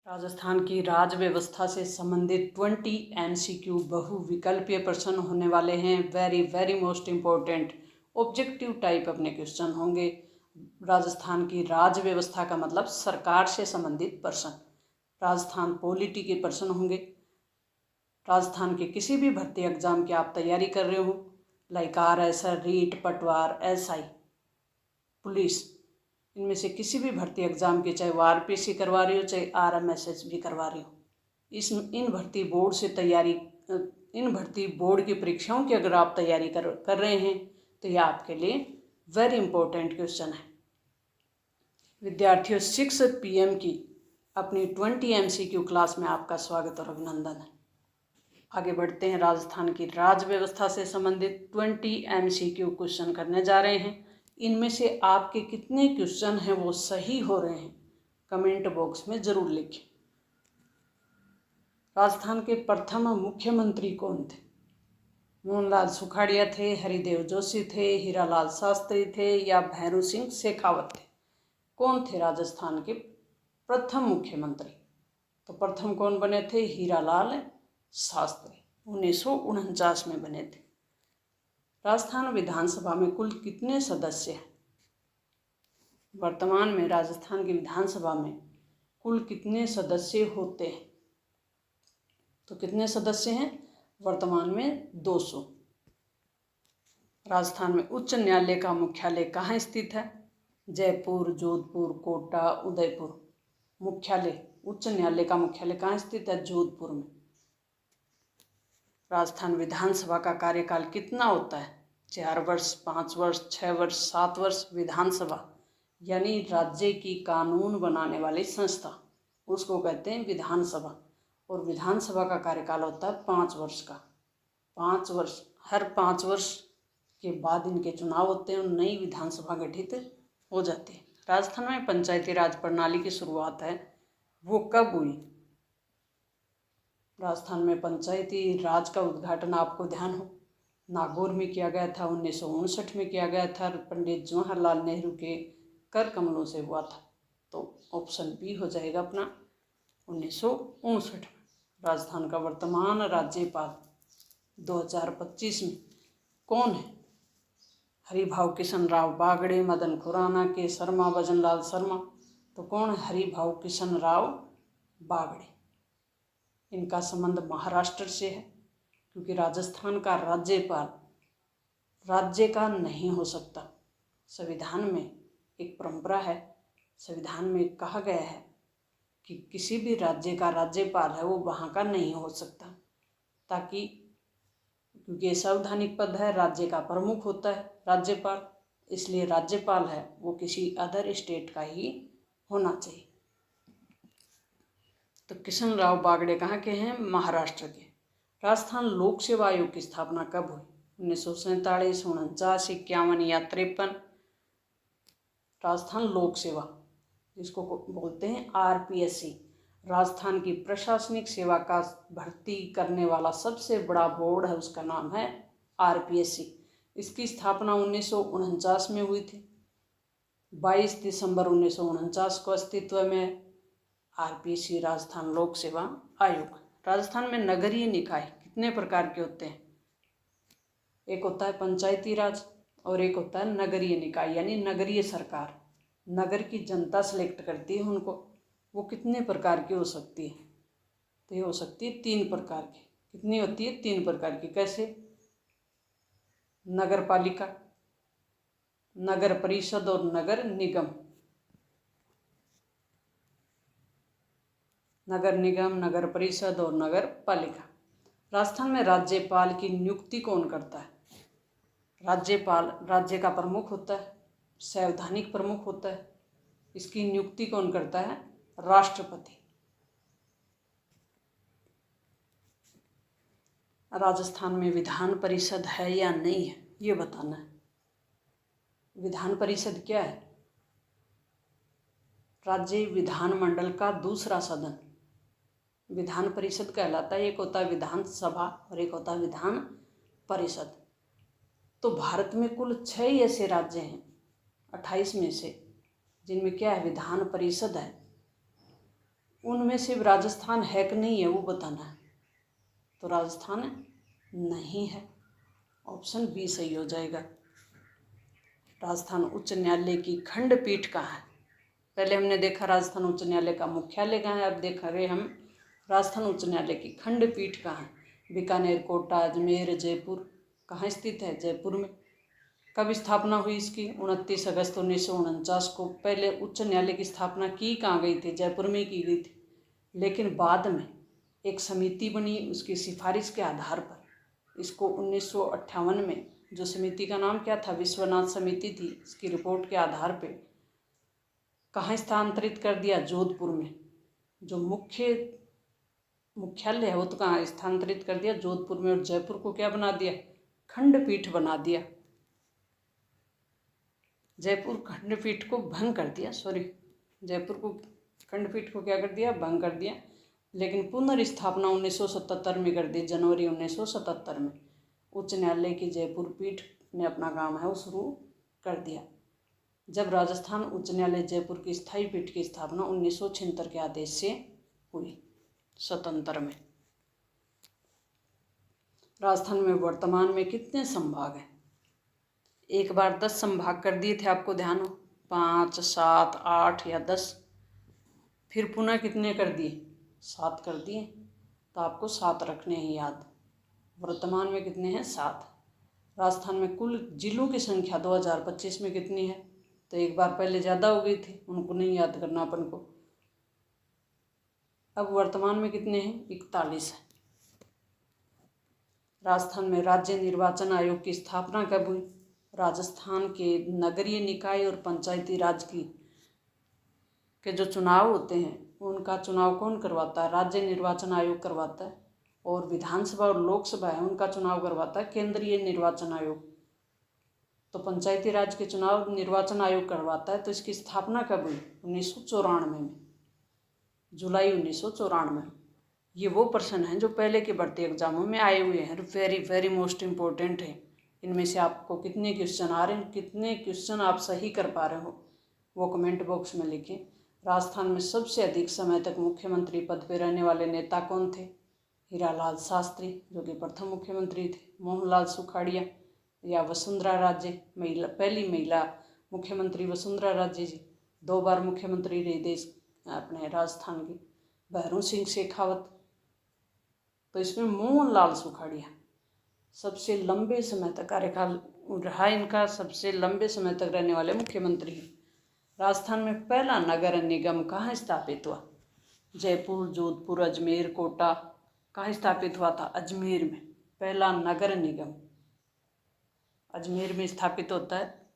राजस्थान की राज्य व्यवस्था से संबंधित 20 MCQ बहुविकल्पीय प्रश्न होने वाले हैं। Very very most important objective type अपने क्वेश्चन होंगे। राजस्थान की राज्य व्यवस्था का मतलब सरकार से संबंधित प्रश्न। राजस्थान पॉलिटी के प्रश्न होंगे। राजस्थान के किसी भी भर्ती एग्जाम की आप तैयारी कर रहे हो, लाइक RS, रीट, पटवार, SI, पुलिस, इनमें से किसी भी भर्ती एग्जाम की, चाहे वो RPSC करवा रही हो चाहे RMSS भी करवा रही हो, इन भर्ती बोर्ड से तैयारी, इन भर्ती बोर्ड की परीक्षाओं की अगर आप तैयारी कर रहे हैं तो यह आपके लिए वेरी इंपॉर्टेंट क्वेश्चन है। विद्यार्थियों, 6 PM की अपनी 20 MCQ क्लास में आपका स्वागत और अभिनंदन है। आगे बढ़ते हैं। राजस्थान की राज्य व्यवस्था से संबंधित 20 MCQ क्वेश्चन करने जा रहे हैं। इनमें से आपके कितने क्वेश्चन हैं वो सही हो रहे हैं, कमेंट बॉक्स में जरूर लिखें। राजस्थान के प्रथम मुख्यमंत्री कौन थे? मोहनलाल सुखाड़िया थे, हरिदेव जोशी थे, हीरालाल शास्त्री थे या भैरू सिंह शेखावत थे? कौन थे राजस्थान के प्रथम मुख्यमंत्री? तो प्रथम कौन बने थे? हीरालाल शास्त्री, 1949 में बने थे। राजस्थान विधानसभा में कुल कितने सदस्य हैं? वर्तमान में राजस्थान की विधानसभा में कुल कितने सदस्य होते हैं? तो कितने सदस्य हैं वर्तमान में? 200। राजस्थान में उच्च न्यायालय का मुख्यालय कहाँ स्थित है? जयपुर, जोधपुर, कोटा, उदयपुर। मुख्यालय, उच्च न्यायालय का मुख्यालय कहाँ स्थित है? जोधपुर में। राजस्थान विधानसभा का कार्यकाल कितना होता है? 4 वर्ष, 5 वर्ष, 6 वर्ष, 7 वर्ष। विधानसभा यानी राज्य की कानून बनाने वाली संस्था, उसको कहते हैं विधानसभा। और विधानसभा का कार्यकाल होता है 5 वर्ष का। 5 वर्ष, हर 5 वर्ष के बाद इनके चुनाव होते हैं और नई विधानसभा गठित हो जाती है। राजस्थान में पंचायती राज प्रणाली की शुरुआत है, वो कब हुई? राजस्थान में पंचायती राज का उद्घाटन, आपको ध्यान हो, नागौर में किया गया था, 1959 में किया गया था, पंडित जवाहरलाल नेहरू के कर कमलों से हुआ था। तो ऑप्शन बी हो जाएगा अपना 1959 में। राजस्थान का वर्तमान राज्यपाल 2025 में कौन है? हरिभाऊ किशन राव बागड़े, मदन खुराना, के शर्मा, भजनलाल शर्मा। तो कौन है? हरिभाऊ किशन राव बागड़े। इनका संबंध महाराष्ट्र से है, क्योंकि राजस्थान का राज्यपाल राज्य का नहीं हो सकता। संविधान में एक परंपरा है, संविधान में कहा गया है कि किसी भी राज्य का राज्यपाल है वो वहाँ का नहीं हो सकता, ताकि, क्योंकि ये संवैधानिक पद है, राज्य का प्रमुख होता है राज्यपाल, इसलिए राज्यपाल है वो किसी अदर स्टेट का ही होना चाहिए। तो किशन राव बागड़े कहाँ के हैं? महाराष्ट्र के। राजस्थान लोक सेवा आयोग की स्थापना कब हुई? 1947, 49, 51 या 53? राजस्थान लोक सेवा, जिसको बोलते हैं RPSC, राजस्थान की प्रशासनिक सेवा का भर्ती करने वाला सबसे बड़ा बोर्ड है, उसका नाम है RPSC। इसकी स्थापना 1949 में हुई थी। 22 दिसंबर 1949 को अस्तित्व में RPSC, राजस्थान लोक सेवा आयोग। राजस्थान में नगरीय निकाय कितने प्रकार के होते हैं? एक होता है पंचायती राज और एक होता है नगरीय निकाय, यानी नगरीय सरकार। नगर की जनता सेलेक्ट करती है उनको। वो कितने प्रकार की हो सकती है? तो ये हो सकती है 3 प्रकार की। कितनी होती है? 3 प्रकार की। कैसे? नगर पालिका, नगर परिषद और नगर निगम। नगर निगम, नगर परिषद और नगर पालिका। राजस्थान में राज्यपाल की नियुक्ति कौन करता है? राज्यपाल राज्य का प्रमुख होता है, संवैधानिक प्रमुख होता है। इसकी नियुक्ति कौन करता है? राष्ट्रपति। राजस्थान में विधान परिषद है या नहीं है, ये बताना है। विधान परिषद क्या है? राज्य विधानमंडल का दूसरा सदन विधान परिषद कहलाता है। एक होता है विधानसभा और एक होता है विधान परिषद। तो भारत में कुल 6 ऐसे राज्य हैं 28 में से, जिनमें क्या है? विधान परिषद है। उनमें सिर्फ राजस्थान है कि नहीं है वो बताना है। तो राजस्थान नहीं है, ऑप्शन बी सही हो जाएगा। राजस्थान उच्च न्यायालय की खंडपीठ कहाँ है? पहले हमने देखा राजस्थान उच्च न्यायालय का मुख्यालय कहाँ है, अब देख रहे हम राजस्थान उच्च न्यायालय की खंडपीठ कहाँ है। बीकानेर, कोटा, अजमेर, जयपुर। कहाँ स्थित है? जयपुर में। कब स्थापना हुई इसकी? 29 अगस्त 1949 को। पहले उच्च न्यायालय की स्थापना की कहाँ गई थी? जयपुर में की गई थी। लेकिन बाद में एक समिति बनी, उसकी सिफारिश के आधार पर इसको 1958 में, जो समिति का नाम क्या था? विश्वनाथ समिति थी। इसकी रिपोर्ट के आधार पे कहाँ स्थानांतरित कर दिया? जोधपुर में। जो मुख्यालय है वो तो कहाँ स्थानांतरित कर दिया? जोधपुर में। और जयपुर को क्या बना दिया? खंडपीठ बना दिया। जयपुर खंडपीठ को भंग कर दिया, जयपुर को खंडपीठ को क्या कर दिया? भंग कर दिया। लेकिन पुनर्स्थापना 1977 में कर दी, जनवरी 1977 में। उच्च न्यायालय की जयपुर पीठ ने अपना काम है वो शुरू कर दिया। जब राजस्थान उच्च न्यायालय जयपुर की स्थायी पीठ की स्थापना 1976 के आदेश से हुई, स्वतंत्र में। राजस्थान में वर्तमान में कितने संभाग हैं? एक बार 10 संभाग कर दिए थे, आपको ध्यान हो? 5, 7, 8 या 10। फिर पुनः कितने कर दिए? 7 कर दिए। तो आपको 7 रखने हैं याद। वर्तमान में कितने हैं? 7। राजस्थान में कुल जिलों की संख्या 2025 में कितनी है? तो एक बार पहले ज़्यादा हो गई थी, उनको नहीं याद करना अपन को। अब वर्तमान में कितने हैं? 41 है। राजस्थान में राज्य निर्वाचन आयोग की स्थापना कब हुई? राजस्थान के नगरीय निकाय और पंचायती राज के जो चुनाव होते हैं उनका चुनाव कौन करवाता है? राज्य निर्वाचन आयोग करवाता है। और विधानसभा और लोकसभा है उनका चुनाव करवाता है केंद्रीय निर्वाचन आयोग। तो पंचायती राज के चुनाव निर्वाचन आयोग करवाता है। तो इसकी स्थापना कब हुई? 1994 में, जुलाई 1994। ये वो प्रश्न हैं जो पहले के भर्ती एग्जामों में आए हुए हैं, वेरी वेरी मोस्ट इम्पोर्टेंट है। इनमें से आपको कितने क्वेश्चन आ रहे हैं, कितने क्वेश्चन आप सही कर पा रहे हो, वो कमेंट बॉक्स में लिखें। राजस्थान में सबसे अधिक समय तक मुख्यमंत्री पद पर रहने वाले नेता कौन थे? हीरालाल शास्त्री, जो कि प्रथम मुख्यमंत्री थे। मोहनलाल सुखाड़िया या वसुंधरा राजे, पहली महिला मुख्यमंत्री वसुंधरा राजे जी 2 बार मुख्यमंत्री रही देश अपने राजस्थान की। भैरों सिंह शेखावत। तो इसमें मोहनलाल सुखाड़िया सबसे लंबे समय तक कार्यकाल रहा इनका, सबसे लंबे समय तक रहने वाले मुख्यमंत्री हैं। राजस्थान में पहला नगर निगम कहाँ स्थापित हुआ? जयपुर, जोधपुर, अजमेर, कोटा। कहाँ स्थापित हुआ था? अजमेर में। पहला नगर निगम अजमेर में स्थापित होता है।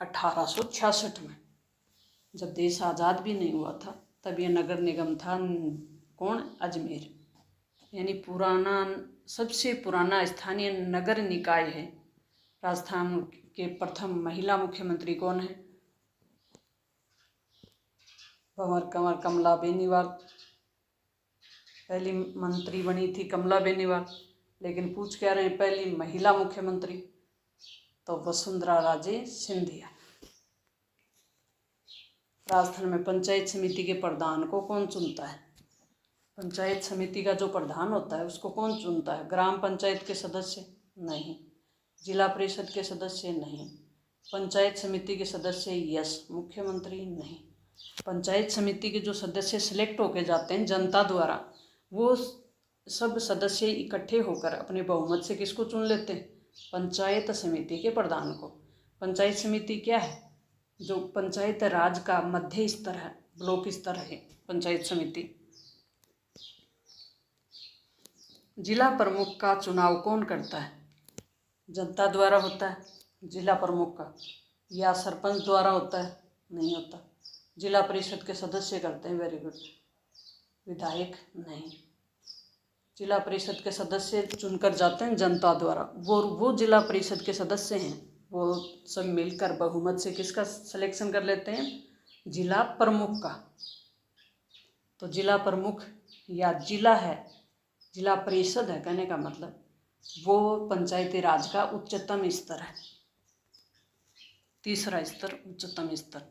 1866 में, जब देश आज़ाद भी नहीं हुआ था तब यह नगर निगम था। कौन? अजमेर। यानी पुराना, सबसे पुराना स्थानीय नगर निकाय है। राजस्थान के प्रथम महिला मुख्यमंत्री कौन है? भंवर कंवर कमला बेनीवाल। पहली मंत्री बनी थी कमला बेनीवाल। लेकिन पूछ क्या रहे हैं? पहली महिला मुख्यमंत्री, तो वसुंधरा राजे सिंधिया। राजस्थान में पंचायत समिति के प्रधान को कौन चुनता है? पंचायत समिति का जो प्रधान होता है उसको कौन चुनता है? ग्राम पंचायत के सदस्य? नहीं। जिला परिषद के सदस्य? नहीं। पंचायत समिति के सदस्य? यस। मुख्यमंत्री? नहीं। पंचायत समिति के जो सदस्य सिलेक्ट होके जाते हैं जनता द्वारा, वो सब सदस्य इकट्ठे होकर अपने बहुमत से किसको चुन लेते हैं? पंचायत समिति के प्रधान को। पंचायत समिति क्या है? जो पंचायत राज का मध्य स्तर है, ब्लॉक स्तर है पंचायत समिति। जिला प्रमुख का चुनाव कौन करता है? जनता द्वारा होता है जिला प्रमुख का, या सरपंच द्वारा होता है? नहीं होता। जिला परिषद के सदस्य करते हैं। Very good. विधायक? नहीं। जिला परिषद के सदस्य चुनकर जाते हैं जनता द्वारा। वो जिला परिषद के सदस्य हैं, वो सब मिलकर बहुमत से किसका सिलेक्शन कर लेते हैं? जिला प्रमुख का। तो जिला प्रमुख या जिला है, जिला परिषद है, कहने का मतलब वो पंचायती राज का उच्चतम स्तर है। तीसरा स्तर, उच्चतम स्तर।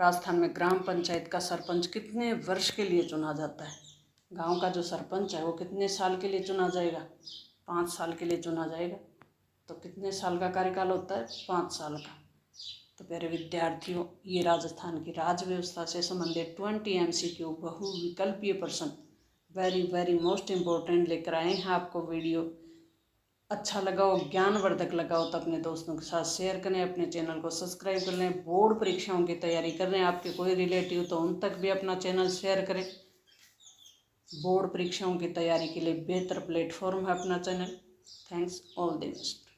राजस्थान में ग्राम पंचायत का सरपंच कितने वर्ष के लिए चुना जाता है? गांव का जो सरपंच है वो कितने साल के लिए चुना जाएगा? 5 साल के लिए चुना जाएगा। तो कितने साल का कार्यकाल होता है? 5 साल का। तो प्यारे विद्यार्थियों, ये राजस्थान की राज्य व्यवस्था से संबंधित 20 MCQ बहुविकल्पीय प्रश्न वेरी वेरी मोस्ट इम्पोर्टेंट लेकर आए हैं आपको वीडियो। अच्छा लगा हो, ज्ञानवर्धक लगा हो तो अपने दोस्तों के साथ शेयर करें, अपने चैनल को सब्सक्राइब कर लें। बोर्ड परीक्षाओं की तैयारी कर रहे हैं आपके कोई रिलेटिव तो उन तक भी अपना चैनल शेयर करें। बोर्ड परीक्षाओं की तैयारी के लिए बेहतर प्लेटफॉर्म है अपना channel. Thanks, all the best.